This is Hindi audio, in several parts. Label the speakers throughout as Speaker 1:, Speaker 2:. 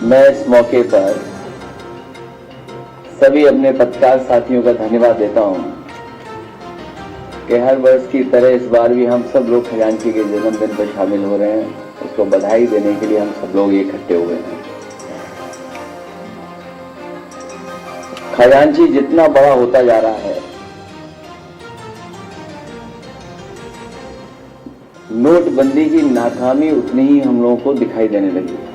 Speaker 1: मैं इस मौके पर सभी अपने पत्रकार साथियों का धन्यवाद देता हूं कि हर वर्ष की तरह इस बार भी हम सब लोग खजांची के जन्मदिन पर शामिल हो रहे हैं। उसको बधाई देने के लिए हम सब लोग इकट्ठे हुए हैं। खजांची जितना बड़ा होता जा रहा है, नोटबंदी की नाकामी उतनी ही हम लोगों को दिखाई देने लगी है।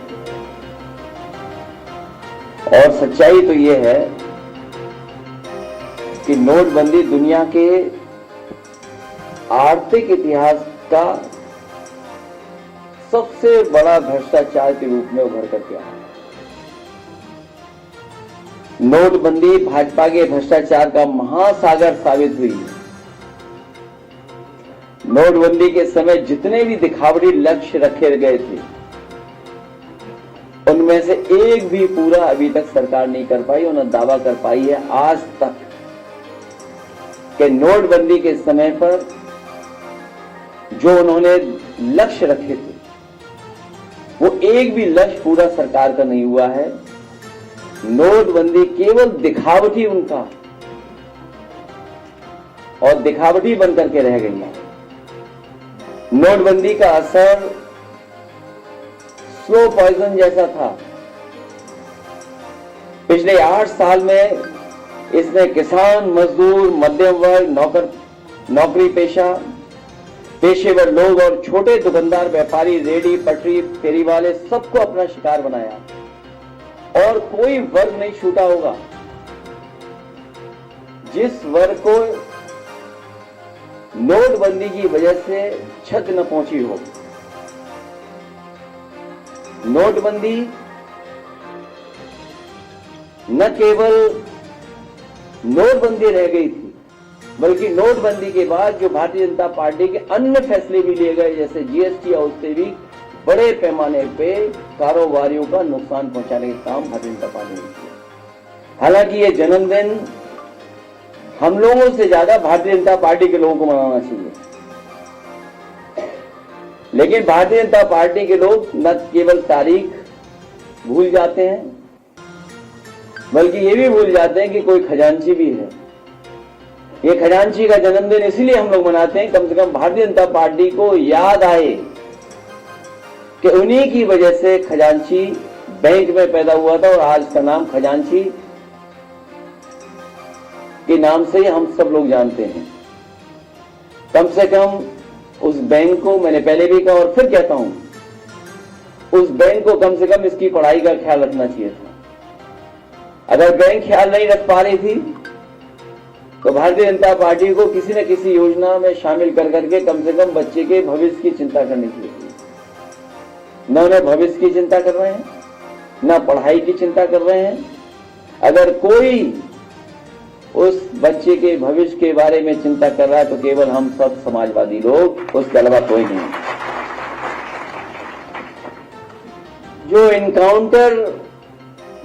Speaker 1: और सच्चाई तो यह है कि नोटबंदी दुनिया के आर्थिक इतिहास का सबसे बड़ा भ्रष्टाचार के रूप में उभर करके आया। नोटबंदी भाजपा के भ्रष्टाचार का महासागर साबित हुई है। नोटबंदी के समय जितने भी दिखावटी लक्ष्य रखे गए थे, उनमें से एक भी पूरा अभी तक सरकार नहीं कर पाई और न दावा कर पाई है आज तक कि नोटबंदी के समय पर जो उन्होंने लक्ष्य रखे थे, वो एक भी लक्ष्य पूरा सरकार का नहीं हुआ है। नोटबंदी केवल दिखावटी उनका और दिखावटी बनकर के रह गई है। नोटबंदी का असर स्लो पॉइजन जैसा था। पिछले 8 साल में इसने किसान, मजदूर, मध्यम वर्ग, नौकरी पेशेवर लोग और छोटे दुकानदार, व्यापारी, रेडी पटरी, फेरी वाले सबको अपना शिकार बनाया और कोई वर्ग नहीं छूटा होगा जिस वर्ग को नोटबंदी की वजह से छत न पहुंची हो। नोटबंदी न केवल नोटबंदी रह गई थी, बल्कि नोटबंदी के बाद जो भारतीय जनता पार्टी के अन्य फैसले भी लिए गए, जैसे जीएसटी, और उससे भी बड़े पैमाने पे कारोबारियों का नुकसान पहुंचाने का काम भारतीय जनता पार्टी ने किया। हालांकि ये जन्मदिन हम लोगों से ज्यादा भारतीय जनता पार्टी के लोगों को मनाना चाहिए, लेकिन भारतीय जनता पार्टी के लोग न केवल तारीख भूल जाते हैं, बल्कि ये भी भूल जाते हैं कि कोई खजांची भी है। ये खजांची का जन्मदिन इसलिए हम लोग मनाते हैं, कम से कम भारतीय जनता पार्टी को याद आए कि उन्हीं की वजह से खजांची बैंक में पैदा हुआ था और आज का नाम खजांची के नाम से ही हम सब लोग जानते हैं। कम से कम उस बैंक को, मैंने पहले भी कहा और फिर कहता हूं, उस बैंक को कम से कम इसकी पढ़ाई का ख्याल रखना चाहिए था। अगर बैंक ख्याल नहीं रख पा रही थी तो भारतीय जनता पार्टी को किसी न किसी योजना में शामिल कर करके कम से कम बच्चे के भविष्य की चिंता करनी चाहिए थी। न उन्हें भविष्य की चिंता कर रहे हैं, न पढ़ाई की चिंता कर रहे हैं। अगर कोई उस बच्चे के भविष्य के बारे में चिंता कर रहा है तो केवल हम सब समाजवादी लोग, उसके अलावा कोई नहीं। जो इनकाउंटर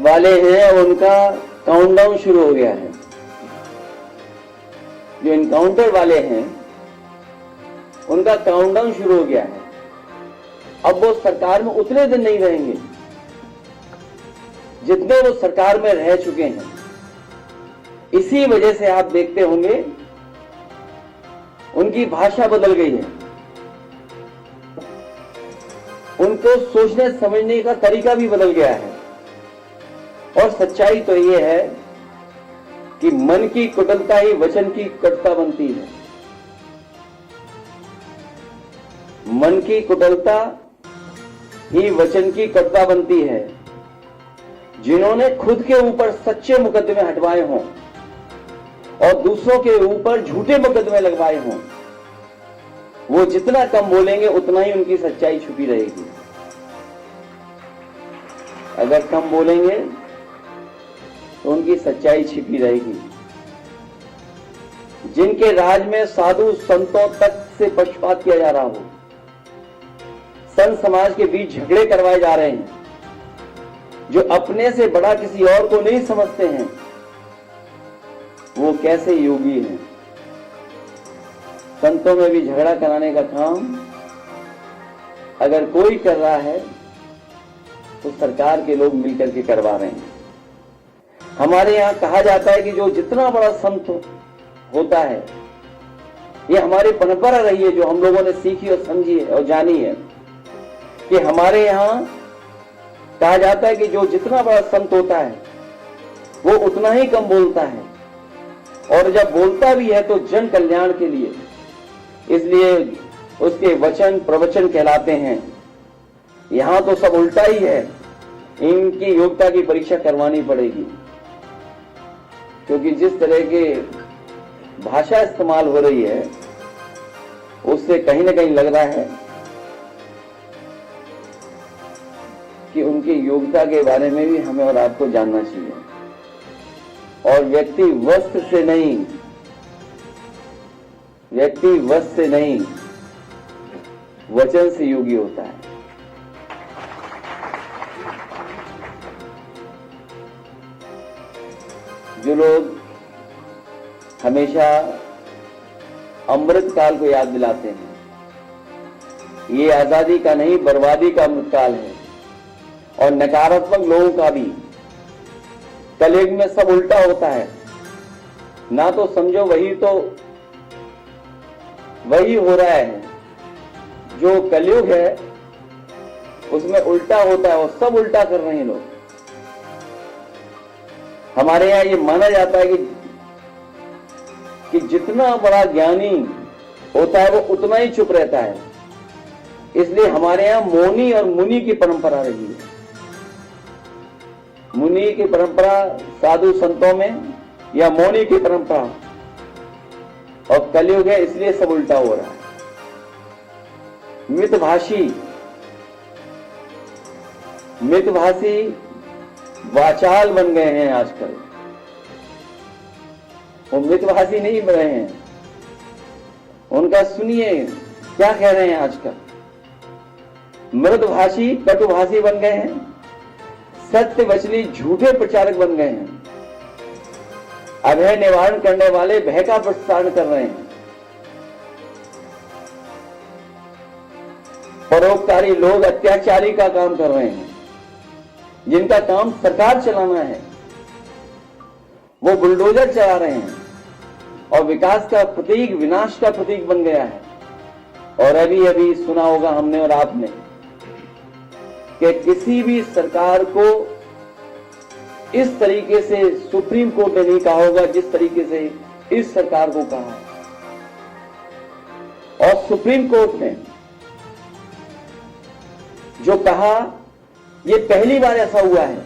Speaker 1: वाले हैं उनका काउंटडाउन शुरू हो गया है। जो इनकाउंटर वाले हैं उनका काउंटडाउन शुरू हो गया है। अब वो सरकार में उतने दिन नहीं रहेंगे जितने वो सरकार में रह चुके हैं। इसी वजह से आप देखते होंगे उनकी भाषा बदल गई है, उनको सोचने समझने का तरीका भी बदल गया है। और सच्चाई तो यह है कि मन की कुटिलता ही वचन की कटुता बनती है। मन की कुटिलता ही वचन की कटुता बनती है। जिन्होंने खुद के ऊपर सच्चे मुकदमे हटवाए हों और दूसरों के ऊपर झूठे मुकदमे लगवाए हों, वो जितना कम बोलेंगे उतना ही उनकी सच्चाई छुपी रहेगी। अगर कम बोलेंगे तो उनकी सच्चाई छिपी रहेगी। जिनके राज में साधु संतों तक से पक्षपात किया जा रहा हो, संत समाज के बीच झगड़े करवाए जा रहे हैं, जो अपने से बड़ा किसी और को नहीं समझते हैं, वो कैसे योगी हैं। संतों में भी झगड़ा कराने का काम अगर कोई कर रहा है तो सरकार के लोग मिलकर के करवा रहे हैं। हमारे यहां कहा जाता है कि जो जितना बड़ा संत होता है, ये हमारी परंपरा रही है जो हम लोगों ने सीखी और समझी है और जानी है कि हमारे यहां कहा जाता है कि जो जितना बड़ा संत होता है वो उतना ही कम बोलता है, और जब बोलता भी है तो जन कल्याण के लिए, इसलिए उसके वचन प्रवचन कहलाते हैं। यहां तो सब उल्टा ही है, इनकी योग्यता की परीक्षा करवानी पड़ेगी, क्योंकि जिस तरह के भाषा इस्तेमाल हो रही है उससे कहीं ना कहीं लग रहा है कि उनकी योग्यता के बारे में भी हमें और आपको जानना चाहिए। और व्यक्ति वस्त्र से नहीं वचन से योगी होता है। जो लोग हमेशा अमृत काल को याद दिलाते हैं, ये आजादी का नहीं बर्बादी का अमृत काल है, और नकारात्मक लोगों का भी। कलयुग में सब उल्टा होता है, ना तो समझो वही हो रहा है। जो कलयुग है उसमें उल्टा होता है और सब उल्टा कर रहे हैं लोग। हमारे यहां ये माना जाता है कि जितना बड़ा ज्ञानी होता है वो उतना ही चुप रहता है, इसलिए हमारे यहां मौनी और मुनि की परंपरा रही है। मुनि की परंपरा साधु संतों में, या मौनी की परंपरा, और कलयुग है इसलिए सब उल्टा हो रहा है। मितभाषी वाचाल बन गए हैं आजकल। वो मितभाषी नहीं बन रहे हैं, उनका सुनिए क्या कह रहे हैं आजकल। मृदभाषी कटुभाषी बन गए हैं, सत्य वचनी झूठे प्रचारक बन गए हैं, अभय निवारण करने वाले भय का प्रसारण कर रहे हैं, परोपकारी लोग अत्याचारी का काम कर रहे हैं। जिनका काम सरकार चलाना है वो बुलडोजर चला रहे हैं, और विकास का प्रतीक विनाश का प्रतीक बन गया है। और अभी सुना होगा हमने और आपने कि किसी भी सरकार को इस तरीके से सुप्रीम कोर्ट ने नहीं कहा होगा जिस तरीके से इस सरकार को कहा। और सुप्रीम कोर्ट ने जो कहा, ये पहली बार ऐसा हुआ है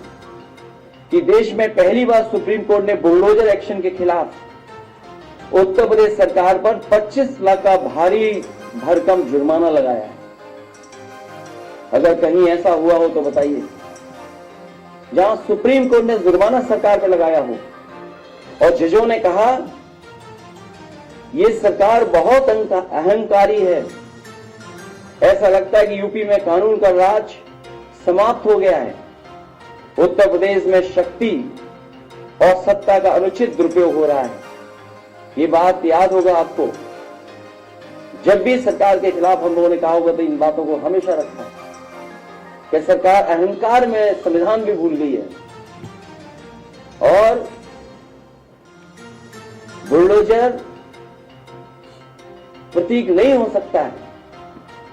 Speaker 1: कि देश में पहली बार सुप्रीम कोर्ट ने बुलडोजर एक्शन के खिलाफ उत्तर प्रदेश सरकार पर 25 लाख का भारी भरकम जुर्माना लगाया है। अगर कहीं ऐसा हुआ हो तो बताइए, जहां सुप्रीम कोर्ट ने जुर्माना सरकार पर लगाया हो और जजों ने कहा यह सरकार बहुत अहंकारी है, ऐसा लगता है कि यूपी में कानून का राज समाप्त हो गया है, उत्तर प्रदेश में शक्ति और सत्ता का अनुचित दुरुपयोग हो रहा है। ये बात याद होगा आपको, जब भी सरकार के खिलाफ हम लोगों ने कहा होगा तो इन बातों को हमेशा रखा कि सरकार अहंकार में संविधान भी भूल गई है, और बुलडोजर प्रतीक नहीं हो सकता है,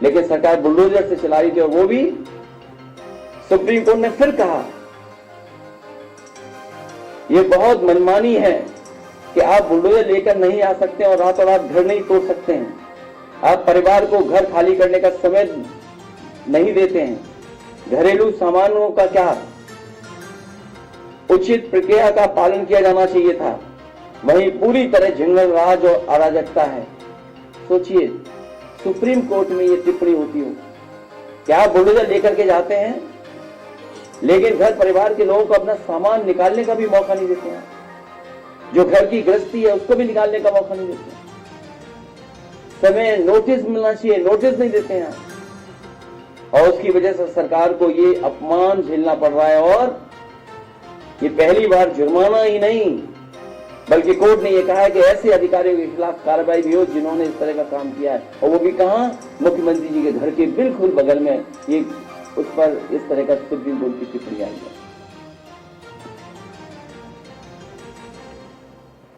Speaker 1: लेकिन सरकार बुलडोजर से चला रही थी। और वो भी सुप्रीम कोर्ट ने फिर कहा यह बहुत मनमानी है कि आप बुलडोजर लेकर नहीं आ सकते और रातों रात घर नहीं तोड़ सकते हैं, आप परिवार को घर खाली करने का समय नहीं देते हैं, घरेलू सामानों का क्या उचित प्रक्रिया का पालन किया जाना चाहिए था, वहीं पूरी तरह जंगल राज और अराजकता है। सोचिए सुप्रीम कोर्ट में ये टिप्पणी होती हो, क्या आप बुलडोजर लेकर के जाते हैं लेकिन घर परिवार के लोगों को अपना सामान निकालने का भी मौका नहीं देते हैं, जो घर की गृहस्थी है उसको भी निकालने का मौका नहीं देते हैं, समय नोटिस मिलना चाहिए, नोटिस नहीं देते हैं, और उसकी वजह से सरकार को ये अपमान झेलना पड़ रहा है। और ये पहली बार जुर्माना ही नहीं, बल्कि कोर्ट ने यह कहा है कि ऐसे अधिकारियों के खिलाफ कार्रवाई भी हो जिन्होंने इस तरह का काम किया है, और वो भी कहां, मुख्यमंत्री जी के घर के बिल्कुल बगल में ये उस पर इस तरह का सुप्रीम कोर्ट की टिप्पणी आई है।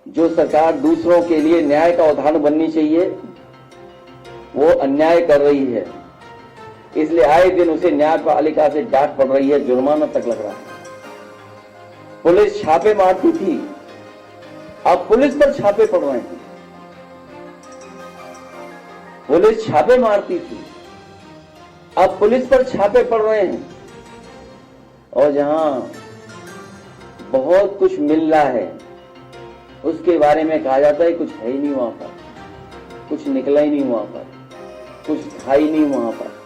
Speaker 1: जो सरकार दूसरों के लिए न्याय का उदाहरण बननी चाहिए वो अन्याय कर रही है, इसलिए आए दिन उसे न्यायपालिका से डांट पड़ रही है, जुर्माना तक लग रहा है। पुलिस छापे मारती थी, अब पुलिस पर छापे पड़ रहे हैं। पुलिस छापे मारती थी, अब पुलिस पर छापे पड़ रहे हैं। और जहां बहुत कुछ मिल रहा है उसके बारे में कहा जाता है कुछ है ही नहीं वहां पर, कुछ निकला ही नहीं वहां पर, कुछ था ही नहीं वहां पर।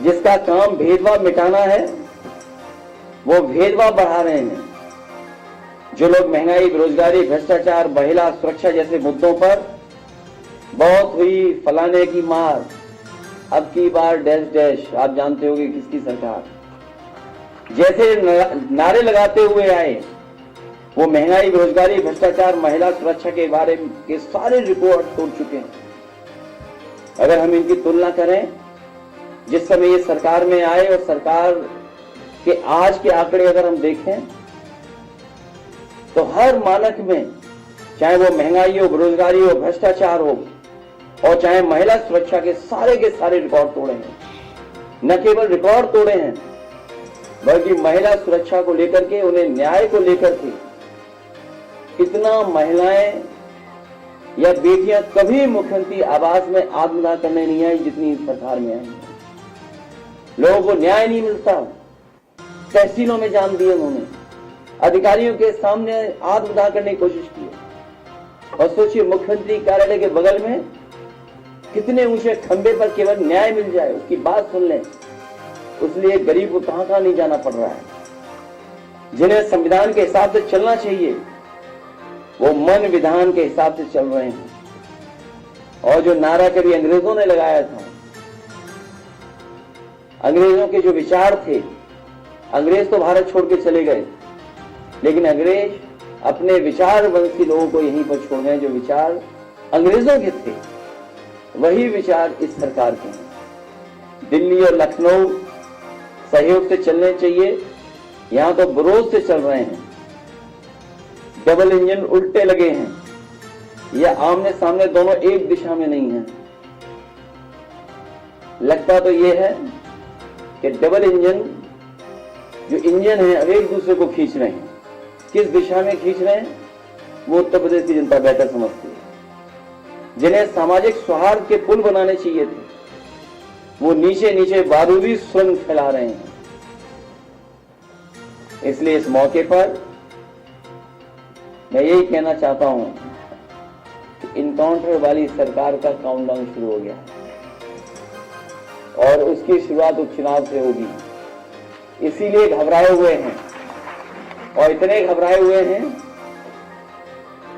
Speaker 1: जिसका काम भेदभाव मिटाना है वो भेदभाव बढ़ा रहे हैं। जो लोग महंगाई, बेरोजगारी, भ्रष्टाचार, महिला सुरक्षा जैसे मुद्दों पर बहुत हुई फलाने की मार, अब की बार डैश डैश, आप जानते होंगे किसकी सरकार, जैसे नारे लगाते हुए आए, वो महंगाई, बेरोजगारी, भ्रष्टाचार, महिला सुरक्षा के बारे में के सारे रिकॉर्ड तोड़ चुके हैं। अगर हम इनकी तुलना करें जिस समय ये सरकार में आए और सरकार के आज के आंकड़े अगर हम देखें तो हर मानक में, चाहे वो महंगाई हो, बेरोजगारी हो, भ्रष्टाचार हो और चाहे महिला सुरक्षा के सारे रिकॉर्ड तोड़े हैं। न केवल रिकॉर्ड तोड़े हैं बल्कि महिला सुरक्षा को लेकर के, उन्हें न्याय को लेकर के इतना महिलाएं या बेटियां कभी मुख्यमंत्री आवास में आत्मदाह करने नहीं आई जितनी इस सरकार में आई है। लोगों को न्याय नहीं मिलता, तहसीलों में जान दिए उन्होंने, अधिकारियों के सामने आत्मदाह करने की कोशिश की। और सोचिए मुख्यमंत्री कार्यालय के बगल में कितने ऊंचे खंबे पर केवल न्याय मिल जाए, उसकी बात सुन लें, उसलिए गरीब को कहां नहीं जाना पड़ रहा है। जिन्हें संविधान के हिसाब से चलना चाहिए वो मन विधान के हिसाब से चल रहे हैं। और जो नारा कभी अंग्रेजों ने लगाया था, अंग्रेजों के जो विचार थे, अंग्रेज तो भारत छोड़ के चले गए, लेकिन अंग्रेज अपने विचारवंशी लोगों को यहीं पर छोड़ गए। जो विचार अंग्रेजों के थे वही विचार इस सरकार के हैं। दिल्ली और लखनऊ सहयोग से चलने चाहिए, यहां तो विरोध से चल रहे हैं। डबल इंजन उल्टे लगे हैं, या आमने सामने दोनों एक दिशा में नहीं है। लगता तो यह है कि डबल इंजन जो इंजन है अब एक दूसरे को खींच रहे हैं। किस दिशा में खींच रहे हैं वो उत्तर प्रदेश की जनता बेहतर समझती है। जिन्हें सामाजिक सौहार्द के पुल बनाने चाहिए थे वो नीचे नीचे बारूदी सुरंग फैला रहे हैं। इसलिए इस मौके पर मैं यही कहना चाहता हूं कि इनकाउंटर वाली सरकार का काउंटडाउन शुरू हो गया और उसकी शुरुआत उपचुनाव से होगी। इसीलिए घबराए हुए हैं, और इतने घबराए हुए हैं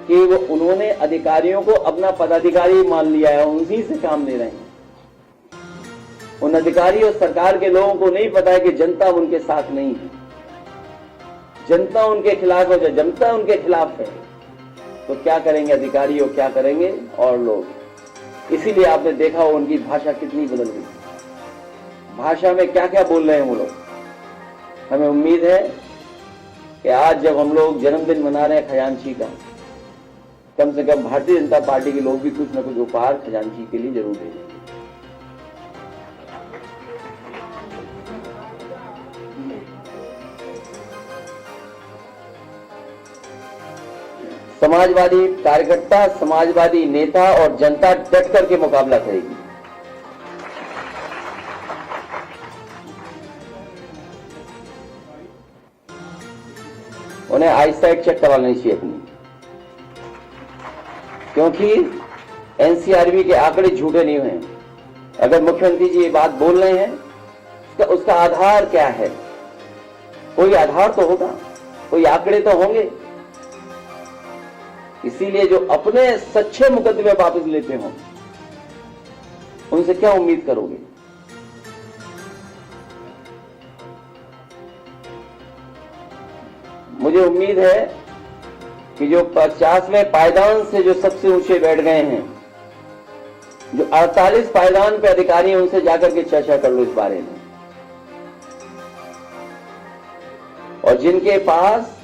Speaker 1: कि वो उन्होंने अधिकारियों को अपना पदाधिकारी मान लिया है, उन्हीं से काम ले रहे हैं। उन अधिकारी और सरकार के लोगों को नहीं पता है कि जनता उनके साथ नहीं है, जनता उनके खिलाफ है। जब जनता उनके खिलाफ है तो क्या करेंगे अधिकारी और क्या करेंगे और लोग। इसीलिए आपने देखा हो उनकी भाषा कितनी बदल गई, भाषा में क्या क्या बोल रहे हैं वो लोग। हमें उम्मीद है कि आज जब हम लोग जन्मदिन मना रहे हैं खजांची का, कम से कम भारतीय जनता पार्टी के लोग भी कुछ न कुछ उपहार खजांची के लिए जरूर देंगे। समाजवादी कार्यकर्ता, समाजवादी नेता और जनता डट करके मुकाबला करेगी। उन्हें आईसाइट चेक करवा लेनी चाहिए अपनी, क्योंकि एनसीआरबी के आंकड़े झूठे नहीं हुए। अगर मुख्यमंत्री जी ये बात बोल रहे हैं उसका आधार क्या है? कोई आधार तो होगा, कोई आंकड़े तो होंगे। इसीलिए जो अपने सच्चे मुकदमे वापस लेते हो उनसे क्या उम्मीद करोगे? मुझे उम्मीद है कि जो 50वें पायदान से जो सबसे ऊंचे बैठ गए हैं, जो 48 पायदान पे अधिकारी हैं, उनसे जाकर के चर्चा कर लो इस बारे में। और जिनके पास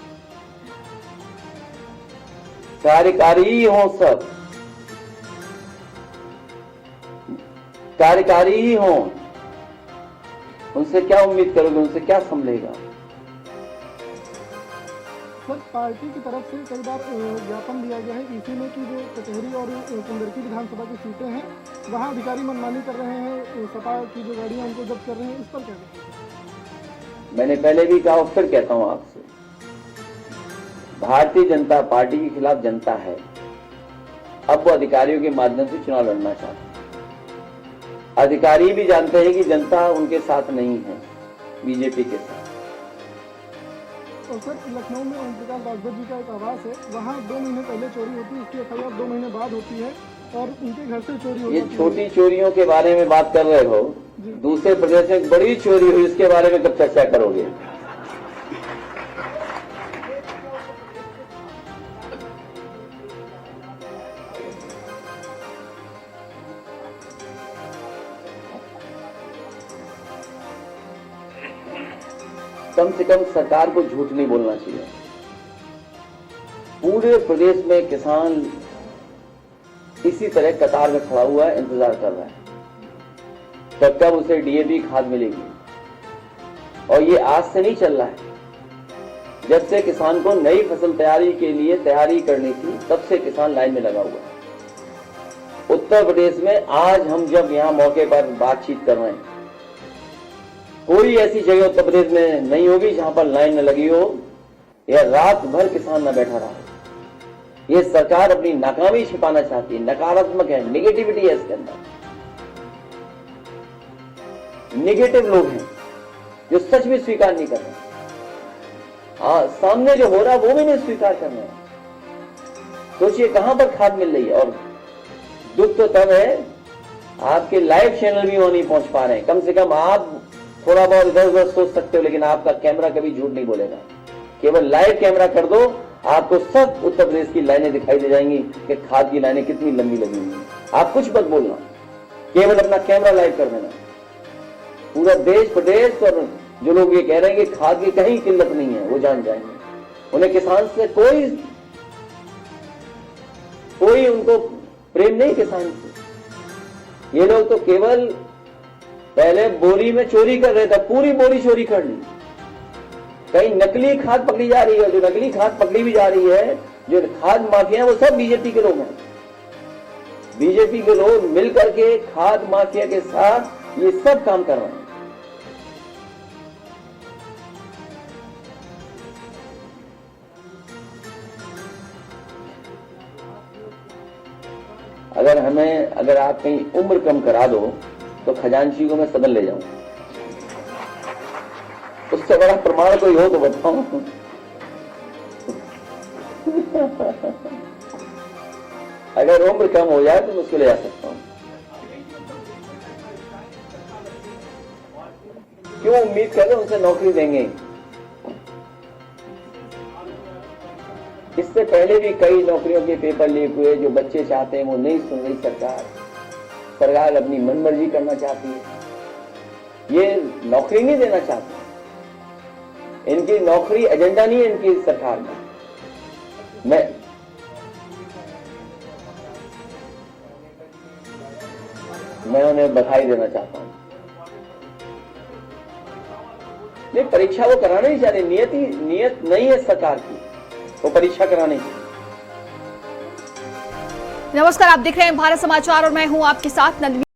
Speaker 1: कार्यकारी हो, सब कार्यकारी ही हो, उनसे क्या उम्मीद करोगे, उनसे क्या संभलेगा?
Speaker 2: सर, पार्टी की तरफ से कई बार ज्ञापन दिया गया है इसी में कि जो कचहरी और कुंदरकी विधानसभा की सीटें हैं वहां अधिकारी मनमानी कर रहे हैं, सपा की जो गाड़ियां उनको जब्त कर रहे हैं, इस पर क्या कहेंगे?
Speaker 1: मैंने पहले भी कहा और फिर कहता हूं आपसे, भारतीय जनता पार्टी के खिलाफ जनता है। अब वो अधिकारियों के माध्यम से चुनाव लड़ना चाहते हैं। अधिकारी भी जानते हैं कि जनता उनके साथ नहीं है, बीजेपी के साथ।
Speaker 2: और सर, लखनऊ में ओम प्रकाश राजभर जी का एक आवास है, वहाँ 2 महीने पहले चोरी होती है, इसकी FIR 2 महीने बाद होती है और उनके घर से चोरी होती है।
Speaker 1: ये छोटी चोरियों के बारे में बात कर रहे हो, दूसरे प्रदेश में बड़ी चोरी हुई, इसके बारे में कब चर्चा करोगे? कम से कम सरकार को झूठ नहीं बोलना चाहिए। पूरे प्रदेश में किसान इसी तरह कतार में खड़ा हुआ है, इंतजार कर रहा है तब कब उसे DAP खाद मिलेगी। और ये आज से नहीं चल रहा है, जब से किसान को नई फसल तैयारी के लिए तैयारी करनी थी तब से किसान लाइन में लगा हुआ है। उत्तर प्रदेश में आज हम जब यहां मौके पर बातचीत कर रहे हैं, कोई ऐसी जगह उत्तर प्रदेश में नहीं होगी जहां पर लाइन न लगी हो या रात भर किसान न बैठा रहा हो। यह सरकार अपनी नाकामी छिपाना चाहती है, नकारात्मक है, नेगेटिविटी है इसके अंदर। नेगेटिव लोग हैं जो सच भी स्वीकार नहीं कर रहे, सामने जो हो रहा है वो भी नहीं स्वीकार कर रहे हैं। सोचिए कहां पर खाद मिल रही है। और दुख तो तब है आपके लाइव चैनल भी वहां नहीं पहुंच पा रहे हैं। कम से कम आप थोड़ा बहुत इधर उधर सोच सकते हो, लेकिन आपका कैमरा कभी झूठ नहीं बोलेगा। केवल लाइव कैमरा कर दो, आपको सब उत्तर प्रदेश की लाइनें दिखाई दे जाएंगी कि खाद की लाइनें कितनी लंबी लगी हुई हैं। आप कुछ मत बोलना, केवल अपना कैमरा लाइव कर देना। पूरा देश प्रदेश और जो लोग ये कह रहे हैं कि खाद की कहीं किल्लत नहीं है, वो जान जाएंगे। उन्हें किसान से कोई उनको प्रेम नहीं किसान से। ये लोग तो केवल पहले बोरी में चोरी कर रहे थे, पूरी बोरी चोरी कर ली। कहीं नकली खाद पकड़ी जा रही है, जो नकली खाद पकड़ी भी जा रही है, जो खाद माफिया है वो सब बीजेपी के लोग हैं। बीजेपी के लोग मिलकर के खाद माफिया के साथ ये सब काम कर रहे हैं। अगर आप कहीं उम्र कम करा दो तो खजांची को मैं सदन ले जाऊं। उससे बड़ा प्रमाण कोई हो तो बताओ। अगर उम्र कम हो जाए तो मैं उसको ले जा सकता हूं। क्यों उम्मीद कर रहे उनसे नौकरी देंगे? इससे पहले भी कई नौकरियों के पेपर लीक हुए। जो बच्चे चाहते हैं वो नहीं सुन रही सरकार अपनी मनमर्जी करना चाहती है। ये नौकरी नहीं देना चाहती, इनकी नौकरी एजेंडा नहीं है इनकी सरकार में। मैं उन्हें बधाई देना चाहता हूं। नहीं, परीक्षा वो कराना नहीं चाह रहे, नियत नहीं है सरकार की वो परीक्षा कराने की।
Speaker 3: नमस्कार, आप देख रहे हैं भारत समाचार और मैं हूं आपके साथ नंदनी।